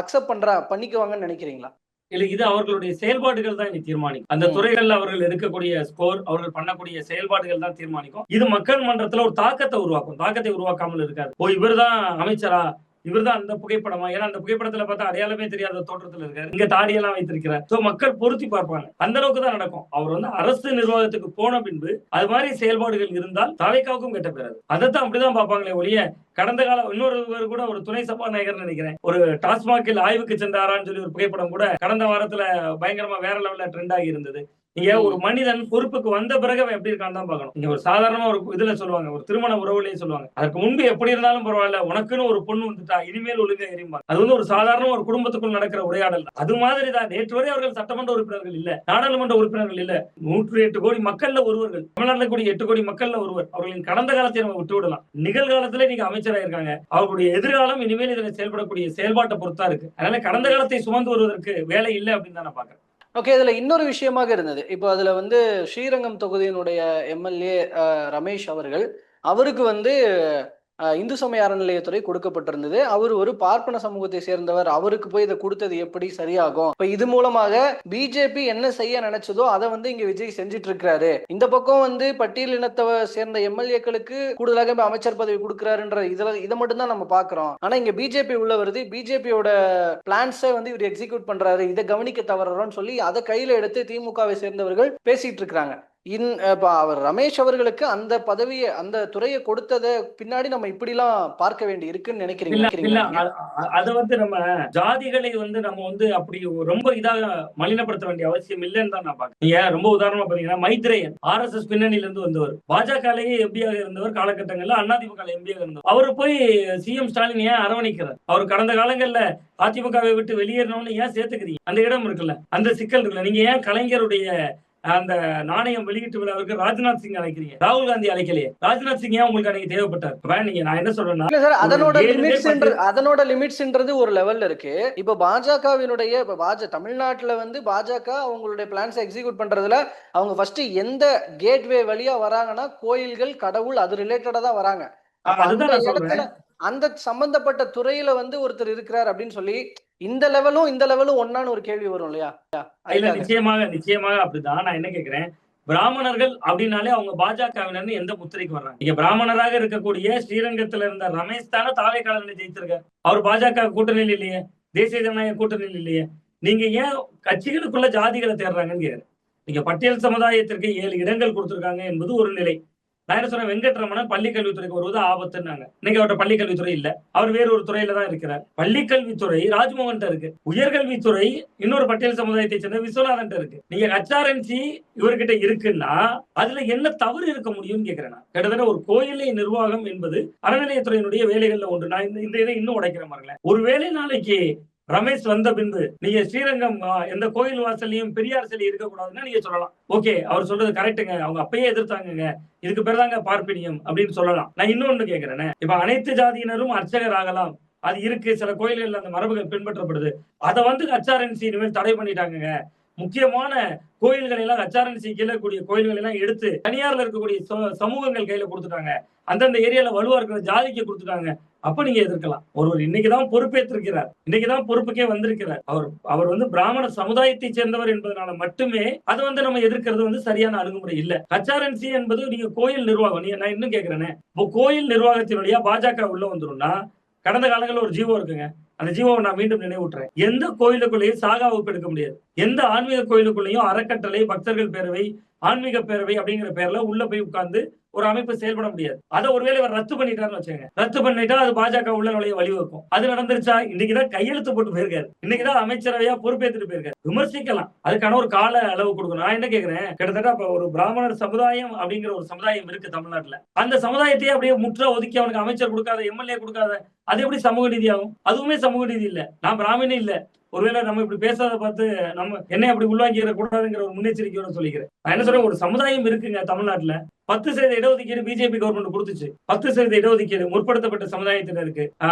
அக்செப்ட் பண்ணிக்குவாங்கன்னு நினைக்கிறீங்களா? இல்ல, இது அவர்களுடைய செயல்பாடுகள் தான் தீர்மானிக்கும். அந்த துறைகள் அவர்கள் எடுக்கக்கூடிய ஸ்கோர், அவர்கள் பண்ணக்கூடிய செயல்பாடுகள் தான் தீர்மானிக்கும். இது மக்கள் மன்றத்துல ஒரு தாக்கத்தை உருவாக்கும். தாக்கத்தை உருவாக்காமல் இருக்காது. இவர் தான் அமைச்சரா, இவர் தான் அந்த புகைப்படமா, ஏன்னா அந்த புகைப்படத்துல பார்த்தா அடையாளமே தெரியாத தோற்றத்துல இருக்காரு, இங்க தாடியெல்லாம் வைத்திருக்கிறார். சோ மக்கள் பொருத்தி பார்ப்பாங்க. அந்த அளவுக்கு தான் நடக்கும். அவர் அரசு நிர்வாகத்துக்கு போன பின்பு அது மாதிரி செயல்பாடுகள் இருந்தால் தவைக்காவுக்கும் கெட்ட பெறாது. அதைத்தான் அப்படிதான் பார்ப்பாங்களே ஒழிய, கடந்த காலம் இன்னொருவர் கூட ஒரு துணை சபாநாயகர் நினைக்கிறேன், ஒரு டாஸ்மாகில் ஆய்வுக்கு சென்றாரான்னு சொல்லி ஒரு புகைப்படம் கூட கடந்த வாரத்துல பயங்கரமா வேற லெவல்ல ட்ரெண்ட் ஆகி இருந்தது. நீங்க ஒரு மனிதன் பொறுப்புக்கு வந்த பிறகு அவன் எப்படி இருக்கான்னு தான் பார்க்கணும். நீங்க ஒரு சாதாரணமா ஒரு இதுல சொல்லுவாங்க, ஒரு திருமண உறவுலயே சொல்லுவாங்க, அதுக்கு முன்பு எப்படி இருந்தாலும் பரவாயில்ல, உனக்குன்னு ஒரு பொண்ணு வந்துட்டா இனிமேல் ஒழுங்கா எரியுமா. அது ஒரு சாதாரண ஒரு குடும்பத்துக்குள் நடக்கிற உரையாடல். அது மாதிரி தான் நேற்று வரை அவர்கள் சட்டமன்ற உறுப்பினர்கள் இல்ல, நாடாளுமன்ற உறுப்பினர்கள் இல்ல, 108 கோடி மக்கள்ல ஒருவர்கள், தமிழ்நாட்டில் கூடிய 8 கோடி மக்கள்ல ஒருவர். அவர்களின் கடந்த காலத்தை நம்ம விட்டு விடலாம். நிகழ்காலத்திலே நீங்க அமைச்சராக இருக்காங்க, அவர்களுடைய எதிர்காலம் இனிமேல் இதில் செயல்படக்கூடிய செயல்பாட்டை பொறுத்தா இருக்கு. அதனால கடந்த காலத்தை சுமந்து வருவதற்கு வேலை இல்லை அப்படின்னு தான் நான் பாக்குறேன். ஓகே, இதுல இன்னொரு விஷயமாக இருந்தது. இப்போ அதுல ஸ்ரீரங்கம் தொகுதியினுடைய எம்எல்ஏ ரமேஷ் அவர்கள், அவருக்கு இந்து சமய அறநிலையத்துறை கொடுக்கப்பட்டிருந்தது. அவர் ஒரு பார்ப்பன சமூகத்தை சேர்ந்தவர், அவருக்கு போய் இதை கொடுத்தது எப்படி சரியாகும்? இப்ப இது மூலமாக பிஜேபி என்ன செய்ய நினைச்சதோ அதை இங்க விஜய் செஞ்சிட்டு இருக்காரு. இந்த பக்கம் பட்டியல் இனத்தை சேர்ந்த எம்எல்ஏக்களுக்கு கூடுதலாக அமைச்சர் பதவி கொடுக்கிறாருன்ற இதை மட்டும் தான் நம்ம பாக்குறோம். ஆனா இங்க பிஜேபி உள்ள வருது, பிஜேபியோட பிளான்ஸை இவர் எக்ஸிக்யூட் பண்றாரு, இதை கவனிக்க தவறோம்னு சொல்லி அதை கையில எடுத்து திமுகவை சேர்ந்தவர்கள் பேசிட்டு இருக்காங்க. அவர் ரமேஷ் அவர்களுக்கு அந்த பதவியை, அந்த துறையை கொடுத்ததை பின்னாடி நம்ம இப்படிலாம் பார்க்க வேண்டி இருக்குன்னு நினைக்கிறீங்க? அத நம்ம ஜாதிகளை நம்ம அப்படி ரொம்ப இதாக மலினப்படுத்த வேண்டிய அவசியம் இல்லைன்னு தான் நான் பாக்கிறேன். நீங்க ரொம்ப உதாரணமா பாத்தீங்கன்னா, மைத்ரேயன் RSS பின்னணியில இருந்து வந்தவர், பாஜகலேயே எம்பியாக இருந்தவர், காலகட்டங்கள்ல அதிமுக எம்பியாக இருந்தவர். அவரு போய் சிஎம் ஸ்டாலின் ஏன் அரவணைக்கிறார்? அவர் கடந்த காலங்கள்ல அதிமுகவை விட்டு வெளியேறணும்னு ஏன் சேர்த்துக்கிறீங்க? அந்த இடம் இருக்குல்ல, அந்த சிக்கல் இருக்குல்ல. நீங்க ஏன் கலைஞருடைய அந்த நாணயம் வெளியீட்டு விழாவுக்கு ராஜ்நாத் சிங் அழைக்கிறீங்க, ராகுல் காந்தி அழைக்கலையே? ராஜ்நாத் சிங் ஏன் உங்களுக்கு அன்னைக்கு தேவைப்பட்டார்? நீங்க நான் என்ன சொல்றேன்னா, அதனோட லிமிட்ஸ்ன்றது ஒரு லெவல்ல இருக்கு. இப்ப பாஜகவினுடைய தமிழ்நாட்டுல பாஜக அவங்களுடைய பிளான்ஸ் எக்ஸிக்யூட் பண்றதுல அவங்க ஃபர்ஸ்ட் எந்த கேட்வே வழியா வராங்கன்னா, கோயில்கள், கடவுள், அது ரிலேட்டடா தான் வராங்க. அந்த சம்பந்தப்பட்ட துறையில ஒருத்தர் இருக்கிறார் அப்படின்னு சொல்லி இந்த லெவலும் ஒன்னான்னு ஒரு கேள்வி வரும் இல்லையா? இல்ல, நிச்சயமாக அப்படிதான். நான் என்ன கேக்குறேன், பிராமணர்கள் அப்படின்னாலே அவங்க பாஜகவினர் எந்த முத்திரைக்கு வர்றாங்க? நீங்க பிராமணராக இருக்கக்கூடிய ஸ்ரீரங்கத்துல இருந்த ரமேஷ் தானே தாவே காலத்தில் ஜெயிச்சிருக்காரு. அவர் பாஜக கூட்டணியில் இல்லையே, தேசிய ஜனநாயக கூட்டணியில் இல்லையே. நீங்க ஏன் கட்சிகளுக்குள்ள ஜாதிகளை தேடுறாங்கன்னு கேக்குறேன். நீங்க பட்டியல் சமுதாயத்திற்கு 7 இடங்கள் கொடுத்திருக்காங்க என்பது ஒரு நிலை. நான் என்ன சொன்னேன், வெங்கட்ரமணன் பள்ளிக்கல்வித்துறைக்கு வருவது ஆபத்துன்னாங்க. இன்னைக்கு அவர்கிட்ட பள்ளிக்கல்வித்துறை இல்ல, அவர் வேறு ஒரு துறையில தான் இருக்கிறார். பள்ளிக்கல்வித்துறை ராஜ்மோகன் இருக்கு, உயர்கல்வித்துறை இன்னொரு பட்டியல் சமுதாயத்தை சேர்ந்த விஸ்வநாதன் இருக்கு. நீங்க HRNC இவர்கிட்ட இருக்குன்னா அதுல என்ன தவறு இருக்க முடியும்னு கேக்குறேன். கிட்டத்தட்ட ஒரு கோயிலை நிர்வாகம் என்பது அறநிலையத்துறையினுடைய வேலைகள்ல ஒன்று. நான் இந்த இதை இன்னும் உடைக்கிற மாதிரில, ஒரு வேலை நாளைக்கு ரமேஷ் வந்த பின்பு நீங்க ஸ்ரீரங்கம் எந்த கோயில் வாசல்லையும் பெரியார் சிலை இருக்கக்கூடாதுன்னா நீங்க சொல்லலாம். ஓகே, அவர் சொல்றது கரெக்டுங்க, அவங்க அப்பயே எதிர்த்தாங்க, இதுக்கு பேர் தாங்க பார்ப்பினியம் அப்படின்னு சொல்லலாம். நான் இன்னொன்னு கேட்கிறேன், இப்ப அனைத்து ஜாதியினரும் அர்ச்சகர் ஆகலாம், அது இருக்கு, சில கோயில்கள் அந்த மரபுகள் பின்பற்றப்படுது, அதை வந்து HRNC இனிமேல் தடை பண்ணிட்டாங்க. முக்கியமான கோயில்கள் எல்லாம் HRNC கீழே கூடிய கோயில்கள் எல்லாம் எடுத்து தனியார்ல இருக்கக்கூடிய சமூகங்கள் கையில கொடுத்துட்டாங்க, அந்தந்த ஏரியால வலுவா இருக்கிற ஜாதிக்கு கொடுத்துட்டாங்க. அப்ப நீங்க எதிர்க்கலாம். ஒருவர் இன்னைக்குதான் பொறுப்பேற்றிருக்கிறார், இன்னைக்குதான் பொறுப்புக்கே வந்திருக்கிறார். அவர் வந்து பிராமண சமுதாயத்தை சேர்ந்தவர் என்பதனால மட்டுமே அதை வந்து நம்ம எதிர்க்கிறது வந்து சரியான அணுகுமுறை இல்ல. HRNC என்பது நீங்க கோயில் நிர்வாகம். நான் இன்னும் கேட்கிறேன், கோயில் நிர்வாகத்தினுடைய பாஜக உள்ள வந்துரும்னா, கடந்த காலங்களில் ஒரு ஜீவோ இருக்குங்க, அந்த ஜீவோவை நான் மீண்டும் நினைவூட்டுறேன். எந்த கோயிலுக்குள்ளேயும் சாகா வகுப்பு எடுக்க முடியாது. எந்த ஆன்மீக கோயிலுக்குள்ளேயும் அறக்கட்டளை, பக்தர்கள் பேரவை, ஆன்மீக பேரவை அப்படிங்கிற பேர்ல உள்ள போய் உட்கார்ந்து ஒரு அமைப்பு செயல்பட முடியாது. அதை ஒருவேளை இவர் ரத்து பண்ணிட்டாருன்னு வச்சுங்க, ரத்து பண்ணிட்டா அது பாஜக உள்ள நுழைய வழிவகுக்கும். அது நடந்துருச்சா? இன்னைக்குதான் கையெழுத்து போட்டு போயிருக்காரு, இன்னைக்குதான் அமைச்சரவையா பொறுப்பேற்றுட்டு போயிருக்காரு. விமர்சிக்கலாம், அதுக்கான ஒரு கால அளவு கொடுக்கணும். நான் என்ன கேட்கிறேன், கிட்டத்தட்ட அப்ப ஒரு பிராமணர் சமுதாயம் அப்படிங்கிற ஒரு சமுதாயம் இருக்கு தமிழ்நாட்டுல, அந்த சமுதாயத்தையே அப்படியே முற்ற ஒதுக்கி அவனுக்கு அமைச்சர் கொடுக்காத, எம்எல்ஏ கொடுக்காத, அது எப்படி சமூக நீதி ஆகும்? அதுவுமே சமூக நீதி இல்ல. நான் பிராமணன் இல்ல, ஒருவேளை நம்ம இப்படி பேசாத பார்த்து நம்ம என்ன அப்படி உள்வாங்கிட கூடாதுங்கிற ஒரு முன்னெச்சரிக்கையோட சொல்லிக்கிறேன். நான் என்ன சொல்றேன், ஒரு சமுதாயம் இருக்குங்க தமிழ்நாட்டுல. 10% இடஒதுக்கீடு பிஜேபி கவர்மெண்ட் கொடுத்துச்சு. 10% இடஒதுக்கீடு முற்படுத்தப்பட்ட சமுதாயத்தினருக்கு,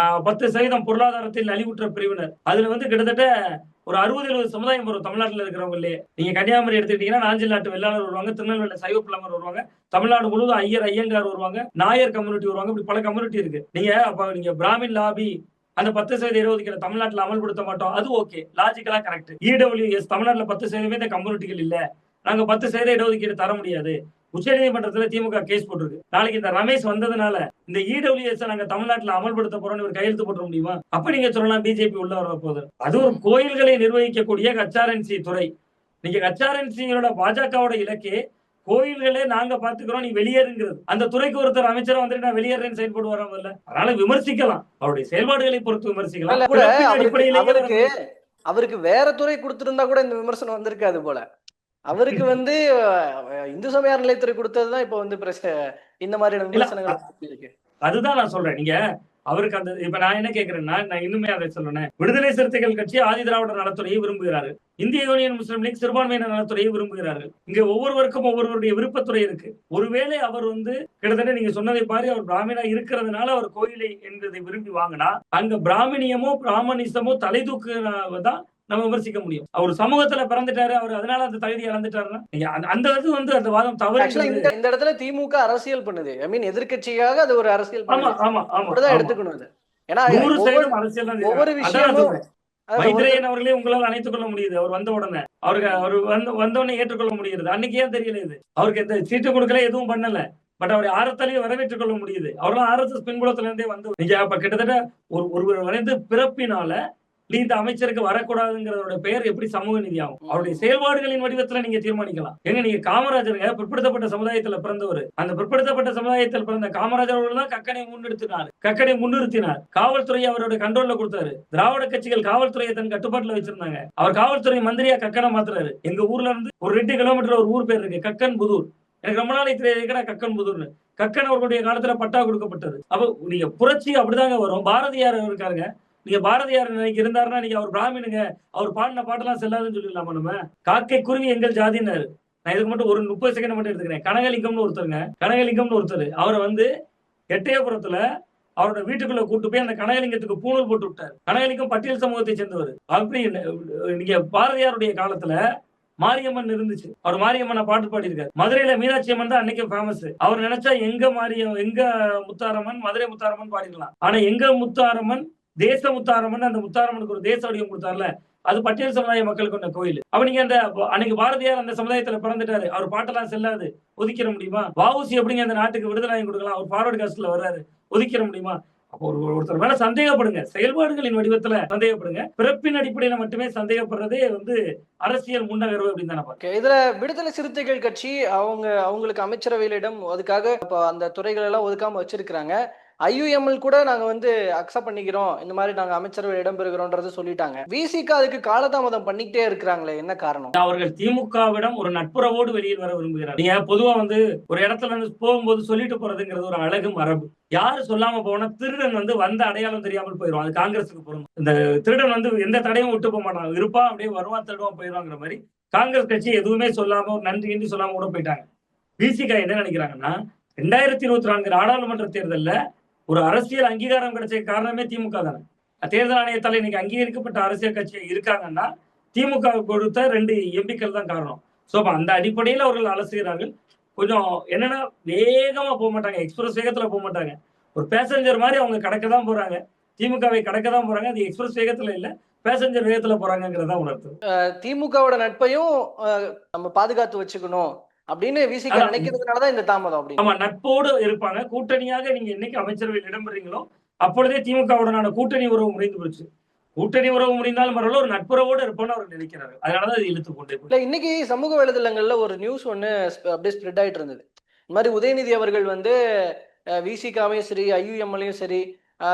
10% பொருளாதாரத்தில் நலிவுற்ற பிரிவினர், அதுல வந்து கிட்டத்தட்ட ஒரு 60-70 சமுதாயம் வரும் தமிழ்நாட்டில் இருக்கிறவங்களே. நீங்க கன்னியாகுமரி எடுத்துக்கிட்டீங்கன்னா நாஞ்சில் நாட்டு வெள்ளாளர் வருவாங்க, திருநெல்வேலி சைவ பிளம்பர் வருவாங்க, தமிழ்நாடு முழுவதும் ஐயங்கார் வருவாங்க, நாயர் கம்யூனிட்டி வருவாங்க, இப்படி பல கம்யூனிட்டி இருக்கு. நீங்க பிராமின் லாபி அந்த 10% இடஒதுக்கீடு தமிழ்நாட்டில் அமல்படுத்த மாட்டோம், அது ஓகே, லாஜிக்கலா கரெக்ட். இடபிள்யூஎஸ் தமிழ்நாட்டில் 10% கம்யூனிட்டிகள் இல்ல, நாங்க 10% இடஒதுக்கீடு தர முடியாது, உச்சநீதிமன்றத்துல திமுக கேஸ் போட்டிருக்கு. நாளைக்கு இந்த ரமேஷ் வந்ததுனால இந்த இடபிள்யூஎஸ் நாங்க தமிழ்நாட்டில் அமல்படுத்த போறோம்னு ஒரு கையெழுத்து போட முடியுமா? அப்ப நீங்க சொல்லலாம் பிஜேபி உள்ள வர போகுது. அது ஒரு கோயில்களை நிர்வகிக்கக்கூடிய HRNC துறை. நீங்க HRNCங்களோட பாஜகவோட இலக்கே கோயில்களே நாங்க பாத்துக்கிறோம், நீ வெளியேறுங்கிறது. அந்த துறைக்கு ஒருத்தர் அமைச்சரா வந்துட்டு நான் வெளியேறேன்னு செயல்பட்டு வராமல்ல, அதனால விமர்சிக்கலாம், அவருடைய செயல்பாடுகளை பொறுத்து விமர்சிக்கலாம். அவருக்கு வேற துறை கொடுத்திருந்தா கூட இந்த விமர்சனம் வந்திருக்காது போல. அவருக்கு வந்து இந்து சமய அறநிலையத்துறை கொடுத்ததுதான் இப்ப வந்து இந்த மாதிரியான விமர்சனங்கள் இருக்கு. அதுதான் நான் சொல்றேன். நீங்க அவருக்கு அந்த இப்ப நான் என்ன கேட்கிறேன்னா, நான் இன்னுமே அதை சொல்றேன், விடுதலை சிறுத்தைகள் கட்சி ஆதி திராவிடர் நலத்துறையை விரும்புகிறார்கள், இந்திய யூனியன் முஸ்லீம் லீக் சிறுபான்மையினர் நலத்துறையை விரும்புகிறார்கள். இங்க ஒவ்வொருவருக்கும் ஒவ்வொருவருடைய விருப்பத்துறை இருக்கு. ஒருவேளை அவர் வந்து கிட்டத்தட்ட நீங்க சொன்னதை பாரு, அவர் பிராமணா இருக்கிறதுனால அவர் கோயிலை என்பதை விரும்பி வாங்கினா, அங்க பிராமணியமோ பிராமணிசமோ தலை தூக்குதான் நம்ம விமர்சிக்க முடியும். அவர் சமூகத்துல பிறந்துட்டாரு, அவர் அதனால அந்த தகுதி இழந்துட்டாருன்னா அந்த இது வந்து அந்த வாதம் தவறு. இந்த இடத்துல திமுக அரசியல் பண்ணுது, ஐ மீன் எதிர்க்கட்சியாக அது ஒரு அரசியல் எடுத்துக்கணும். ஏன்னா ஒவ்வொரு விஷயமும் மைத்ரேயன் அவர்களே உங்களால் அணைத்துக் கொள்ள முடியுது, அவர் வந்த உடனே அவர் வந்தவுடனே ஏற்றுக்கொள்ள முடியுது. அன்னைக்கு ஏன் தெரியல இது, அவருக்கு எந்த சீட்டு கொடுக்கல, எதுவும் பண்ணல, பட் அவரை ஆரத்தாலேயே வரவேற்றுக் கொள்ள முடியுது. அவரெல்லாம் RSS பின்புலத்துல இருந்தே வந்து நீங்க அப்ப கிட்டத்தட்ட ஒருவர் வரைந்து பிறப்பினால நீ இந்த அமைச்சருக்கு வரக்கூடாதுங்கிறதோட பெயர் எப்படி சமூக நீதி ஆகும்? அவருடைய செயல்பாடுகளின் வடிவத்துல நீங்க தீர்மானிக்கலாம். எங்க நீங்க காமராஜருங்க பிற்படுத்தப்பட்ட சமுதாயத்துல பிறந்தவர், அந்த பிற்படுத்தப்பட்ட சமுதாயத்தில் பிறந்த காமராஜர் அவர்கள் தான் கக்கனை முன்னிறுத்தினார். காவல்துறையை அவரோட கண்ட்ரோல்ல கொடுத்தாரு. திராவிட கட்சிகள் காவல்துறையை தன் கட்டுப்பாட்டுல வச்சிருந்தாங்க. அவர் காவல்துறை மந்திரியா கக்கனை மாத்துறாரு. எங்க ஊர்ல இருந்து ஒரு 2 கிலோமீட்டர் ஒரு ஊர் பேர் இருக்கு, கக்கன் புதூர். எனக்கு ரொம்ப நாளைக்கு தெரியாது கக்கன் புதூர்னு. கக்கன் அவர்களுடைய காலத்துல பட்டா கொடுக்கப்பட்டது. அப்ப நீங்க புரட்சி அப்படிதாங்க வரும். பாரதியார் இருக்காருங்க, நீங்க பாரதியார் இருந்தாருன்னா நீங்க அவர் பிராமணுங்க, அவர் பாடின பாட்டெல்லாம் செல்லாதுன்னு சொல்லிடலாமா? நம்ம காக்கை குருவி எங்கள் ஜாதினாரு. நான் இதுக்கு மட்டும் ஒரு 30 செகண்ட் மட்டும் எடுத்துக்கிறேன். கனகலிங்கம்னு ஒருத்தர், அவரை வந்து எட்டயபுரத்துல அவரோட வீட்டுக்குள்ள கூட்டு போய் அந்த கனகலிங்கத்துக்கு பூணூல் போட்டு விட்டாரு. கனகலிங்கம் பட்டியல் சமூகத்தை சேர்ந்தவர். அப்படி நீங்க பாரதியாருடைய காலத்துல மாரியம்மன் இருந்துச்சு, அவர் மாரியம்மனை பாட்டு பாடியிருக்காரு. மதுரையில மீனாட்சி அம்மன் தான் அன்னைக்கு ஃபேமஸ். அவர் நினைச்சா எங்க முத்தாரம்மன், மதுரை முத்தாரம்மன் பாடிக்கலாம். ஆனா எங்க முத்தாரம்மன், தேச முத்தாரம்மன், அந்த முத்தாரம்மனுக்கு ஒரு தேச வடிவம் கொடுத்தாருல, அது பட்டியல் சமுதாய மக்கள் கொண்ட கோயில். அப்ப நீங்க அந்த அன்னைக்கு பாரதியார் அந்த சமுதாயத்துல பிறந்துட்டாரு, அவர் பாட்டெல்லாம் செல்லாது, ஒதுக்கிற முடியுமா? வஉசி எப்படிங்க அந்த நாட்டுக்கு விடுதலை வாங்கி கொடுக்கலாம், அவர் ஃபார்வர்ட் காஸ்ட்ல வர்றாரு, ஒதுக்கிற முடியுமா? அப்போ ஒருத்தர் மேல சந்தேகப்படுங்க, செயல்பாடுகளின் வடிவத்துல சந்தேகப்படுங்க, பிறப்பின் அடிப்படையில மட்டுமே சந்தேகப்படுறதே வந்து அரசியல் முன்னகர்வு அப்படின்னு தானே. இதுல விடுதலை சிறுத்தைகள் கட்சி அவங்களுக்கு அமைச்சரவையிலிடம் அதுக்காக அந்த துறைகள் எல்லாம் ஒதுக்காம வச்சிருக்காங்க. ஐயுஎம்எல் கூட நாங்க வந்து அக்செப்ட் பண்ணிக்கிறோம், இந்த மாதிரி நாங்க அமைச்சரவை இடம்பெறுகிறோம்ன்றது சொல்லிட்டாங்க. விசிக அதுக்கு காலதாமதம் பண்ணிக்கிட்டே இருக்கிறாங்களே, என்ன காரணம்? அவர்கள் திமுகவிடம் ஒரு நட்புறவோடு வெளியில் வர விரும்புகிறார். நீங்க பொதுவா வந்து ஒரு இடத்துல இருந்து போகும்போது சொல்லிட்டு போறதுங்கிறது ஒரு அழகு மரபு. யாரு சொல்லாம போனா திருடன் வந்து வந்த அடையாளம் தெரியாமல் போயிடும். அது காங்கிரஸுக்கு பொருந்தும். இந்த திருடன் வந்து எந்த தடையும் விட்டு போக மாட்டான், இருப்பா அப்படியே வருவான் திருடுவான் போயிடுவாங்கிற மாதிரி காங்கிரஸ் கட்சி எதுவுமே சொல்லாம ஒரு நன்றி சொல்லாம கூட போயிட்டாங்க. விசிக என்ன நினைக்கிறாங்கன்னா 2024 நாடாளுமன்ற தேர்தல்ல ஒரு அரசியல் அங்கீகாரம் கிடைச்ச காரணமே திமுக தானே. தேர்தல் ஆணையத்தால் இன்னைக்கு அங்கீகரிக்கப்பட்ட அரசியல் கட்சி இருக்காங்கன்னா திமுக கொடுத்த 2 எம்பிக்கள் தான் காரணம். சோ அந்த அடிப்படையில் அவர்கள் அலசுகிறார்கள். கொஞ்சம் என்னன்னா வேகமா போக மாட்டாங்க, எக்ஸ்பிரஸ் வேகத்துல போக மாட்டாங்க. ஒரு பேசஞ்சர் மாதிரி அவங்க கடக்க தான் போறாங்க, திமுகவை கடக்க தான் போறாங்க. அது எக்ஸ்பிரஸ் வேகத்துல இல்ல, பேசஞ்சர் வேகத்துல போறாங்கிறதா உணர்த்து. திமுகவோட நட்பையும் நம்ம பாதுகாத்து வச்சுக்கணும் அப்படின்னு விசிக நினைக்கிறதுனாலதான் இந்த தாமதம். அப்படி ஆமா, நட்போடு இருப்பாங்க. கூட்டணியாக நீங்க என்னைக்கு அமைச்சரவையில் இடம்பெறீங்களோ அப்பொழுதே திமுகவுடனான கூட்டணி உறவு முடிந்து போச்சு. கூட்டணி உறவு முடிந்தாலும் பரவாயில்ல, ஒரு நட்புறவோடு இருப்போம்னு அவர் நினைக்கிறார்கள். அதனாலதான் அது இழுத்து கொண்டே போய். இன்னைக்கு சமூக வலைதளங்கள்ல ஒரு நியூஸ் ஒண்ணு அப்படியே ஸ்ப்ரெட் ஆயிட்டு இருந்தது. இந்த மாதிரி உதயநிதி அவர்கள் வந்து விசிகாவையும் சரி ஐயுஎம்எல்லையும் சரி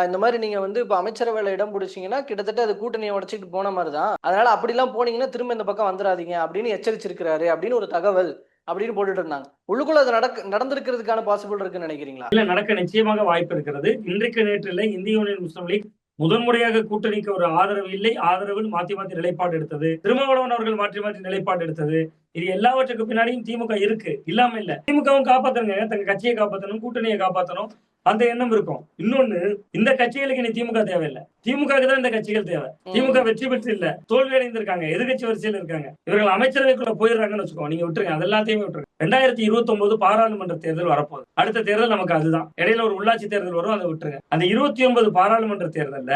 இந்த மாதிரி நீங்க வந்து இப்ப அமைச்சரவையில இடம் பிடிச்சீங்கன்னா கிட்டத்தட்ட அது கூட்டணியை உடச்சிட்டு போன மாதிரிதான், அதனால அப்படிலாம் போனீங்கன்னா திரும்ப இந்த பக்கம் வந்துடாதீங்க அப்படின்னு எச்சரிச்சிருக்கிறாரு அப்படின்னு ஒரு தகவல் அப்படின்னு போட்டுட்டு இருந்தாங்க. உள்ளுக்குள்ள அது நடந்திருக்கிறதுக்கான பாசிபிள் இருக்குன்னு நினைக்கிறீங்களா? இல்ல, நடக்க நிச்சயமாக வாய்ப்பு இருக்கிறது. இன்றைக்கு நேற்றில் இந்திய யூனியன் முஸ்லீம் லீக் முதன்முறையாக கூட்டணிக்கு ஒரு ஆதரவு இல்லை, ஆதரவுன்னு மாற்றி மாற்றி நிலைப்பாடு எடுத்தது. திருமாவளவன் அவர்கள் மாற்றி மாற்றி நிலைப்பாடு எடுத்தது. இது எல்லாவற்றுக்கு பின்னாடியும் திமுக இருக்கு, இல்லாம இல்ல. திமுகவும் காப்பாத்தணுங்க, தங்க கட்சியை காப்பாற்றணும், கூட்டணியை காப்பாற்றணும், அந்த எண்ணம் இருக்கும். இன்னொன்னு, இந்த கட்சிகளுக்கு இனி திமுக தேவையில்லை, திமுகவுக்கு தான் இந்த கட்சிகள் தேவை. திமுக வெற்றி பெற்று இல்ல, தோல்வி அடைந்திருக்காங்க, எதிர்கட்சி வரிசையில் இருக்காங்க. இவர்கள் அமைச்சரவைக்குள்ள போயிடுறாங்கன்னு வச்சுக்கோ, நீங்க விட்டுருங்க, அது எல்லாத்தையுமே விட்டுருங்க. 2029 பாராளுமன்ற தேர்தல் வரப்போகுது. அடுத்த தேர்தல் நமக்கு அதுதான். இடையில ஒரு உள்ளாட்சி தேர்தல் வரும், அதை விட்டுருங்க. அந்த 29 பாராளுமன்ற தேர்தல்ல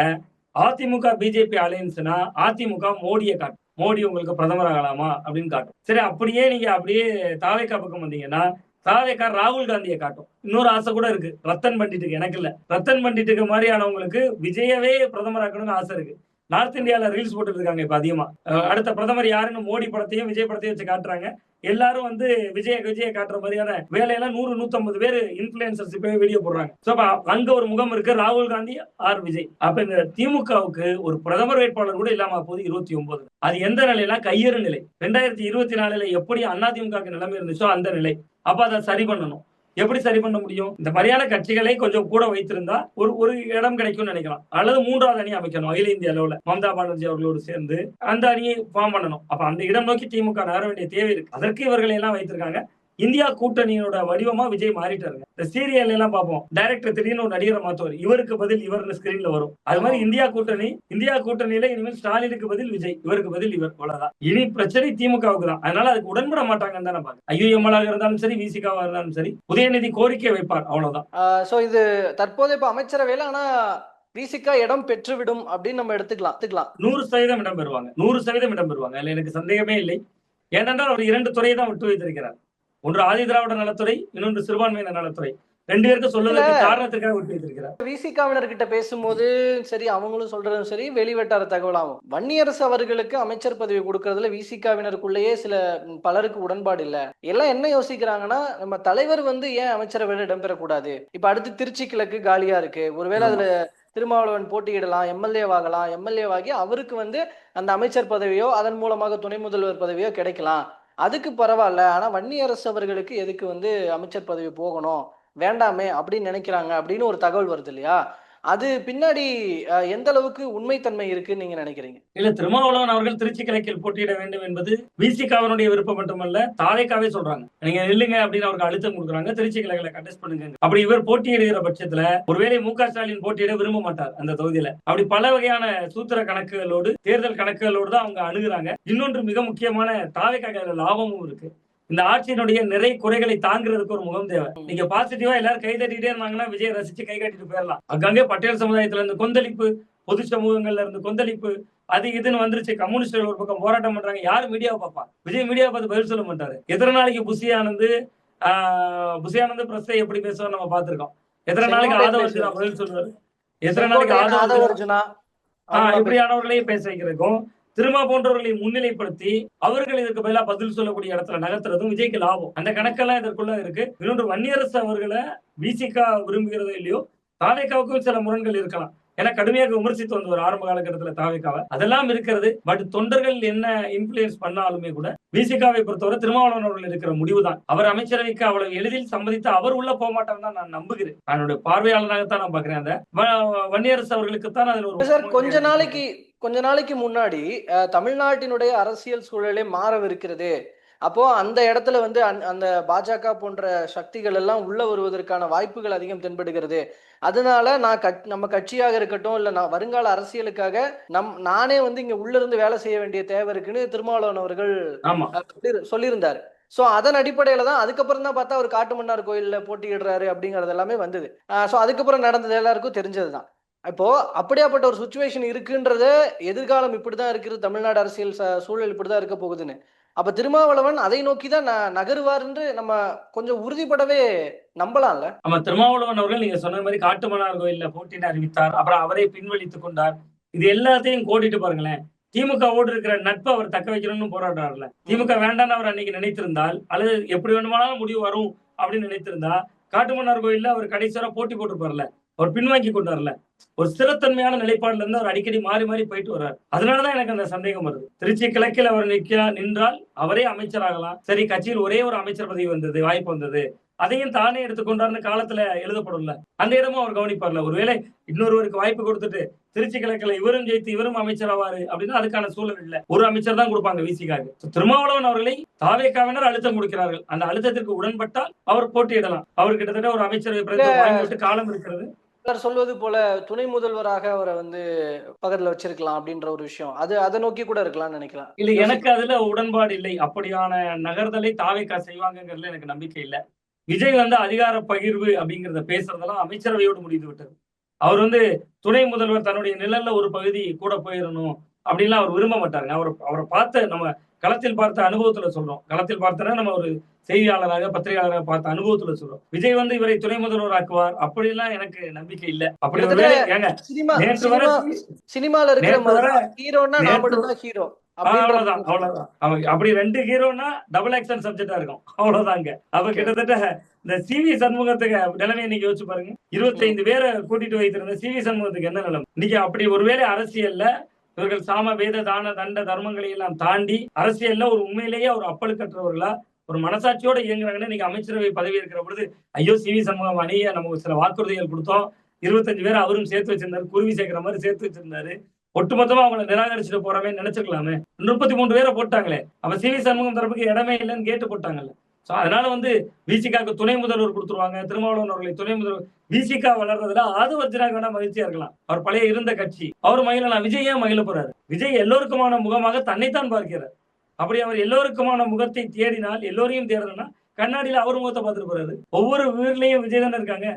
அதிமுக பிஜேபி அலையன்ஸ்னா அதிமுக மோடியை காட்டும். மோடி உங்களுக்கு பிரதமர் ஆகலாமா அப்படின்னு காட்டும். சரி, அப்படியே நீங்க அப்படியே தாவேகா பக்கம் வந்தீங்கன்னா தாவேகா ராகுல் காந்தியை காட்டும். இன்னொரு ஆசை கூட இருக்கு, ரத்தன் பண்டிட்டுக்கு. எனக்கு இல்ல, ரத்தன் பண்டிட்டுக்கு மாதிரியானவங்களுக்கு விஜயவே பிரதமர் ஆக்கணும்னு ஆசை இருக்கு. நார்த் இந்தியால ரீல்ஸ் போட்டு இருக்காங்க இப்ப அதிகமா. அடுத்த பிரதமர் யாருன்னு மோடி படத்தையும் விஜய் படத்தையும் வச்சு காட்டுறாங்க. எல்லாரும் வந்து விஜய காட்டுற மாதிரியான வேலையெல்லாம் 100-150 பேர் இன்ஃபுளுசர்ஸ் இப்பவே வீடியோ போடுறாங்க. சோ அங்க ஒரு முகம் இருக்கு, ராகுல் காந்தி ஆர் விஜய். அப்ப இந்த திமுகவுக்கு ஒரு பிரதமர் வேட்பாளர் கூட இல்லாம போது 29. அது எந்த நிலையில கையறு நிலை. 2024 எப்படி அதிமுக நிலைமை இருந்துச்சோ அந்த நிலை. அப்ப அதை சரி பண்ணணும். எப்படி சரி பண்ண முடியும்? இந்த மாதிரியான கட்சிகளை கொஞ்சம் கூட வைத்திருந்தா ஒரு இடம் கிடைக்கும்னு நினைக்கலாம். அல்லது 3வது அணி அமைக்கணும். அகில இந்திய அளவுல மம்தா பானர்ஜி அவர்களோடு சேர்ந்து அந்த அணியை ஃபார்ம் பண்ணணும். அப்ப அந்த இடம் நோக்கி திமுக நகர வேண்டிய தேவை இருக்கு. அதற்கு இவர்களை எல்லாம் வைத்திருக்காங்க. இந்தியா கூட்டணியோட வடிவமா விஜய் மாறிட்டாருங்க. இந்த சீரியல் எல்லாம் பார்ப்போம், டைரக்டர் திடீர்னு ஒரு நடிகரை மாத்துவார், இவருக்கு பதில் இவர் ஸ்கிரீன்ல வரும். அது மாதிரி இந்தியா கூட்டணியில இனிமேல் ஸ்டாலினுக்கு பதில் விஜய், இவருக்கு பதில் இவர், அவ்வளவுதான். இனி பிரச்சனை திமுகவுக்கு தான். அதனால அதுக்கு உடன்பட மாட்டாங்கன்னு தானே பாருங்க. ஐயுஎம்எல்லாக இருந்தாலும் சரி, விசிகாவா இருந்தாலும் சரி, உதயநிதி கோரிக்கை வைப்பார், அவ்வளவுதான். சோ இது தற்போது இப்ப அமைச்சரவையில ஆனா விசிகா இடம் பெற்றுவிடும் அப்படின்னு நம்ம எடுத்துக்கலாம். 100% இடம் பெறுவாங்க, 100% இடம் பெறுவாங்க. அதுல எனக்கு சந்தேகமே இல்லை. ஏனென்றால் அவர் 2 துறையை தான் விட்டு வைத்திருக்கிறார். ஒன்று ஆதி திராவிட நலத்துறை, இன்னொன்று சிறுபான்மையினர் நலத்துறை. 2 பேருக்கு சொல்லுவதற்கு காரணத்துக்காக விட்டு வைத்திருக்கிறார். விசிகாவினர்கிட்ட பேசும்போது சரி, அவங்களும் சொல்றதும் சரி, வெளிவட்டார தகவலாகும். வன்னியரசு அவர்களுக்கு அமைச்சர் பதவி கொடுக்கறதுல விசிகாவினருக்குள்ளேயே பலருக்கு உடன்பாடு இல்ல. எல்லாம் என்ன யோசிக்கிறாங்கன்னா, நம்ம தலைவர் வந்து ஏன் அமைச்சரவையில் இடம்பெறக்கூடாது? இப்ப அடுத்து திருச்சி கிழக்கு காலியா இருக்கு, ஒருவேளை அதுல திருமாவளவன் போட்டியிடலாம், எம்எல்ஏவாகி அவருக்கு வந்து அந்த அமைச்சர் பதவியோ அதன் மூலமாக துணை முதல்வர் பதவியோ கிடைக்கலாம், அதுக்கு பரவாயில்ல. ஆனா வன்னியரசு அவர்களுக்கு எதுக்கு வந்து அமைச்சர் பதவி போகணும், வேண்டாமே அப்படின்னு நினைக்கிறாங்க அப்படின்னு ஒரு தகவல் வருது இல்லையா? அது பின்னாடி எந்த அளவுக்கு உண்மைத்தன்மை இருக்குன்னு நீங்க நினைக்கிறீங்க? இல்ல, திருமாவளவன் அவர்கள் திருச்சி கிழக்கில் போட்டியிட வேண்டும் என்பது விசிகாவினுடைய விருப்பம் மட்டுமல்ல, தாவேகாவே சொல்றாங்க. நீங்க நில்லுங்க அப்படின்னு அவருக்கு அழுத்தம் கொடுக்குறாங்க, திருச்சி கிழக்கில் கண்டெஸ்ட் பண்ணுங்க. அப்படி இவர் போட்டியிடுகிற பட்சத்துல ஒருவேளை மு.க. ஸ்டாலின் போட்டியிட விரும்ப மாட்டார் அந்த தொகுதியில. அப்படி பல வகையான சூத்திர கணக்குகளோடு, தேர்தல் கணக்குகளோடு தான் அவங்க அணுகுறாங்க. இன்னொன்று மிக முக்கியமான, தாவேகாக லாபமும் இருக்கு. இந்த ஆட்சியினுடைய நிறை குறைகளை தாங்கிறதுக்கு ஒரு முகம் தேவை. நீங்க பாசிட்டிவா எல்லாரும் கை தட்டிட்டே இருந்தாங்கன்னா விஜய் ரசிச்சு கை கட்டிட்டு போயிடலாம். அங்கங்கே பட்டியல் சமுதாயத்துல இருந்து கொந்தளிப்பு, பொது சமூகங்கள்ல இருந்து கொந்தளிப்பு, அது இதுன்னு வந்துருச்சு. கம்யூனிஸ்டர்கள் ஒரு பக்கம் போராட்டம் பண்றாங்க, யாரும் மீடியாவை பார்ப்பாங்க? விஜய் மீடியாவை பார்த்து பதில் சொல்ல மாட்டாரு. எத்தனை நாளைக்கு புஷி ஆனந்த் பிரஸ்ஸை எப்படி பேசுவார் நம்ம பார்த்திருக்கோம். எத்தனை நாளைக்கு ஆதவர்ஜுனா பதில் சொல்லுவாரு, எத்தனை நாளைக்கு ஆதவர்ஜுனா இப்படியானவர்களையும் பேச வைக்கிறதுக்கும் திருமா போன்றவர்களை முன்னிலைப்படுத்தி அவர்கள் இதற்கு பதிலா பதில் சொல்லக்கூடிய இடத்துல நகர்த்துறதும் விஜய்க்கு லாபம். அந்த கணக்கெல்லாம் இதற்குள்ள இருக்கு. இன்னொன்று, வன்னியரசு அவர்களை விசிகா விரும்புகிறதோ இல்லையோ, தாவேக்காவுக்கும் சில முரண்கள் இருக்கலாம். ஏன்னா கடுமையாக விமர்சித்து வந்த ஒரு ஆரம்ப காலகட்டத்தில் தாவேக்காவை அதெல்லாம் இருக்கிறது. பட் தொண்டர்கள் என்ன இன்ஃபுளுயன்ஸ் பண்ணாலுமே கூட விசிகாவை பொறுத்தவரை திருமாவளவன் அவர்கள் இருக்கிற முடிவுதான். அவர் அமைச்சரவைக்கு அவ்வளவு எளிதில் சம்மதித்து அவர் உள்ள போக மாட்டார் தான் நான் நம்புகிறேன். என்னுடைய பார்வையாளராகத்தான் நான் பாக்குறேன். அந்த வன்னியரசு அவர்களுக்கு தான் அதில் ஒரு சார் கொஞ்ச நாளைக்கு முன்னாடி தமிழ்நாட்டினுடைய அரசியல் சூழலே மாறவிருக்கிறது. அப்போ அந்த இடத்துல வந்து அந்த பாஜக போன்ற சக்திகள் எல்லாம் உள்ள வருவதற்கான வாய்ப்புகள் அதிகம் தென்படுகிறது. அதனால நம்ம கட்சியாக இருக்கட்டும் இல்ல நான் வருங்கால அரசியலுக்காக நானே வந்து இங்க உள்ள இருந்து வேலை செய்ய வேண்டிய தேவை இருக்குன்னு திருமாவளவன் அவர்கள் சொல்லியிருந்தாரு. சோ அதன் அடிப்படையில தான் அதுக்கப்புறம் தான் பார்த்தா அவர் காட்டுமன்னார் கோயில்ல போட்டியிடுறாரு அப்படிங்கறது எல்லாமே வந்தது. சோ அதுக்கப்புறம் நடந்தது எல்லாருக்கும் தெரிஞ்சதுதான். இப்போ அப்படியாப்பட்ட ஒரு சுச்சுவேஷன் இருக்குன்றத எதிர்காலம் இப்படிதான் இருக்குது, தமிழ்நாடு அரசியல் சூழல் இப்படிதான் இருக்க போகுதுன்னு. அப்ப திருமாவளவன் அதை நோக்கிதான் நகருவார் என்று நம்ம கொஞ்சம் உறுதிப்படவே நம்பலாம்ல. ஆமா, திருமாவளவன் அவர்கள் நீங்க சொன்ன மாதிரி காட்டுமன்னார் கோயில்ல போட்டின்னு அறிவித்தார். அப்புறம் அவரை பின்வழித்துக் கொண்டார். இது எல்லாத்தையும் கோடிட்டு பாருங்களேன். திமுகவோடு இருக்கிற நட்பு அவர் தக்க வைக்கணும்னு போராடுறாருல. திமுக வேண்டான்னு அவர் அன்னைக்கு நினைத்திருந்தால் அல்லது எப்படி வேணுமானாலும் முடிவு வரும் அப்படின்னு நினைத்திருந்தா காட்டுமன்னார் கோயில்ல அவர் கடைசியா போட்டி போட்டிருப்பார்ல, அவர் பின்வாங்கி கொண்டார்ல. ஒரு ஸ்திரத்தன்மையான நிலைப்பாடுல இருந்து அவர் அடிக்கடி மாறி மாறி போயிட்டு வர்றாரு. அதனாலதான் எனக்கு அந்த சந்தேகம் வருது. திருச்சி கிழக்கில் அவர் நின்றால் அவரே அமைச்சராகலாம். சரி, கட்சியில் ஒரே ஒரு அமைச்சர் பதவி வந்தது, வாய்ப்பு வந்தது, அதையும் தானே எடுத்துக்கொண்டார்னு காலத்துல எழுதப்படும்ல. அந்த இடமும் அவர் கவனிப்பார்ல. ஒருவேளை இன்னொருவருக்கு வாய்ப்பு கொடுத்துட்டு திருச்சி கிழக்குல இவரும் ஜெயித்து இவரும் அமைச்சர் ஆவாரு அப்படின்னா அதுக்கான சூழல் இல்ல. ஒரு அமைச்சர் தான் கொடுப்பாங்க விசிகாக. திருமாவளவன் அவர்களை தாவேக்காவினர் அழுத்தம் கொடுக்கிறார்கள். அந்த அழுத்தத்திற்கு உடன்பட்டால் அவர் போட்டியிடலாம். அவர் கிட்டத்தட்ட ஒரு அமைச்சரவை பிரதிநிதி வாங்கிவிட்டு காலம் இருக்கிறது. சொல்வது போல துணை முதல்வராக அவரை வந்து பக்கத்துல வச்சிருக்கலாம் அப்படின்ற ஒரு விஷயம், அதை நோக்கி கூட இருக்கலாம்னு நினைக்கலாம். இல்ல, எனக்கு அதுல உடன்பாடு இல்லை. அப்படியான நகர்தலை தாவேக்கா செய்வாங்கிறதுல எனக்கு நம்பிக்கை இல்லை. விஜய் வந்து அதிகார பகிர்வு அப்படிங்கறத பேசுறதெல்லாம் அமைச்சரவையோடு முடிந்து விட்டது. அவர் வந்து துணை முதல்வர் தன்னுடைய நிழல்ல ஒரு பகுதி கூட போயிடணும் அப்படின்லாம் அவர் விரும்ப மாட்டாருங்க. அவரை பார்த்த நம்ம களத்தில் பார்த்த அனுபவத்துல சொல்றோம். களத்தில் பார்த்தனா நம்ம ஒரு செய்தியாளராக பத்திரிகையாளராக பார்த்த அனுபவத்துல சொல்றோம். விஜய் வந்து இவரை துணை முதல்வர் ஆக்குவார் அப்படிலாம் எனக்கு நம்பிக்கை இல்லை. அப்படி சினிமால இருக்கிற ஹீரோனா நான் மட்டும் தான் ஹீரோ, அவ்வளவுதான். அப்படி 2 ஹீரோனா டபுள் ஆக்ஷன் சப்ஜெக்டா இருக்கும், அவ்வளவுதாங்க. அப்ப கிட்டத்தட்ட இந்த சிவி சண்முகத்துக்கு நிலைமை இன்னைக்கு யோசிச்சு பாருங்க. 25 பேரை கூட்டிட்டு வைத்திருந்த சிவி சண்முகத்துக்கு என்ன நிலைமை இன்னைக்கு? அப்படி ஒருவேளை அரசியல்ல இவர்கள் சாம வேத தான தண்ட தர்மங்களை எல்லாம் தாண்டி அரசியல்ல ஒரு உண்மையிலேயே ஒரு அப்பழுக்கற்றவர்களா ஒரு மனசாட்சியோட இயங்குறாங்கன்னு இன்னைக்கு அமைச்சரவை பதவி இருக்கிற பொழுது ஐயோ சிவி சண்முகம் அணிய நமக்கு சில வாக்குறுதிகள் கொடுத்தோம், 25 பேரை அவரும் சேர்த்து வச்சிருந்தாரு, குருவி சேர்க்கிற மாதிரி சேர்த்து வச்சிருந்தாரு, ஒட்டுமொத்தமா அவங்களை நிராகரிச்சுட்டு போறமே நினைச்சிருக்கலாமே. 33 பேரை போட்டாங்களே, அப்ப சிவி சண்முகம் தரப்புக்கு இடமே இல்லைன்னு கேட்டு போட்டாங்கல்ல. சோ அதனால வந்து விசிகாக்கு துணை முதல்வர் கொடுத்துருவாங்க. திருமாவளவன் அவர்களை துணை முதல்வர். விசிகா வளர்றதுல ஆதவர்ஜனாக வேணா மகிழ்ச்சியா இருக்கலாம். அவர் பழைய இருந்த கட்சி, அவர் மகிழலாம். விஜய் ஏன் மகிழ போறாரு? விஜய் எல்லோருக்குமான முகமாக தன்னைத்தான் பார்க்கிறார். அப்படி அவர் எல்லோருக்குமான முகத்தை தேடினால், எல்லோரையும் தேடணும்னா கண்ணாடியில அவர் முகத்தை பார்த்துட்டு போறாரு. ஒவ்வொரு வீட்லயும் விஜய் தானே இருக்காங்க.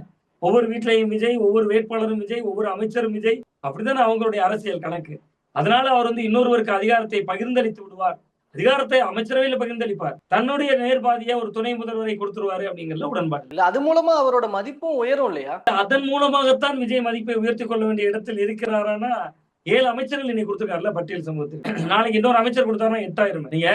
ஒவ்வொரு வீட்லயும் விஜய், ஒவ்வொரு வேட்பாளரும் விஜய், ஒவ்வொரு அமைச்சரும் விஜய். அப்படித்தானே அவங்களுடைய அரசியல் கணக்கு. அதனால அவர் வந்து இன்னொருவருக்கு அதிகாரத்தை பகிர்ந்தளித்து விடுவார். அதிகாரத்தை அமைச்சரவையில பகிர்ந்தளிப்பார். தன்னுடைய நேர்பாதியா ஒரு துணை முதல்வரை கொடுத்துருவாரு அப்படிங்கறதுல உடன்பாடு இல்லை. அது மூலமா அவரோட மதிப்பும் உயரும் இல்லையா? அதன் மூலமாகத்தான் விஜய் மதிப்பை உயர்த்தி கொள்ள வேண்டிய இடத்தில் இருக்கிறாரானா 7 அமைச்சர்கள் இன்னைக்கு கொடுத்திருக்காருல பட்டியல் சமூகத்துக்கு. நாளைக்கு இன்னொரு அமைச்சர் கொடுத்தாருன்னா 8000. நீங்க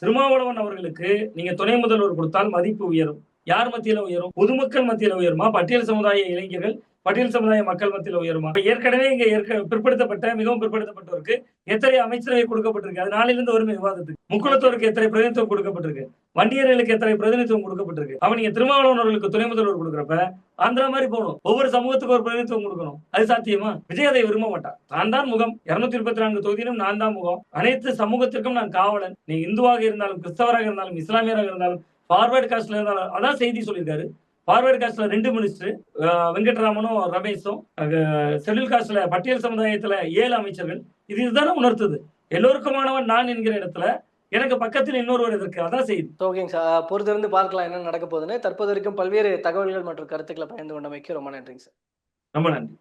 திருமாவளவன் அவர்களுக்கு நீங்க துணை முதல்வர் கொடுத்தால் மதிப்பு உயரும். யார் மத்தியில உயரும்? பொதுமக்கள் மத்தியில உயருமா? பட்டியல் சமுதாய இளைஞர்கள், பட்டியல் சமுதாய மக்கள் மத்தியில உயருமா? ஏற்கனவே இங்க பிற்படுத்தப்பட்ட மிகவும் பிற்படுத்தப்பட்டவருக்கு எத்தனை அமைச்சரவை கொடுக்கப்பட்டிருக்கு? அது நாளிலிருந்து வருமே விவாதத்துக்கு. முக்குளத்தோருக்கு எத்தனை பிரதிநிதித்துவம் கொடுக்கப்பட்டிருக்கு? வண்டியர்களுக்கு எத்தனை பிரதிநிதித்துவம் கொடுக்கப்பட்டிருக்கு? அவன் நீங்க திருமாவளவன் அவர்களுக்கு துணை முதல்வர் கொடுக்குறப்ப ஆந்திரா மாதிரி போகணும். ஒவ்வொரு சமூகத்துக்கு ஒரு பிரதிநிதித்துவம் கொடுக்கணும். அது சாத்தியமா? விஜய் அதை விரும்ப மாட்டார். நான் தான் முகம். 234 தொகுதியிலும் நான் தான் முகம். அனைத்து சமூகத்திற்கும் நான் காவலன். நீ இந்துவாக இருந்தாலும், கிறிஸ்தவராக இருந்தாலும், இஸ்லாமியராக இருந்தாலும், ஃபார்வர்ட் காஸ்ட்ல இருந்தாலும், அதான் செய்தி சொல்லியிருக்காரு. ஃபார்வர்ட் காஸ்ட்ல 2 மினிஸ்டர், வெங்கட்ராமனும் ரமேஷும், ஷெட்யூல் காஸ்ட்ல பட்டியல் சமுதாயத்துல 7 அமைச்சர்கள். இதுதானே உணர்த்துது. எல்லோருக்குமானவன் நான் என்கிற இடத்துல எனக்கு பக்கத்தில் இன்னொருவர் இருக்கு. அதான் செய்தி. ஓகேங்க சார், பொறுத்திருந்து பார்க்கலாம் என்ன நடக்க போகுதுன்னு. தற்போது வரைக்கும் பல்வேறு தகவல்கள் மற்றும் கருத்துக்களை பகிர்ந்து கொண்டமைக்கு ரொம்ப நன்றிங்க சார். ரொம்ப நன்றி.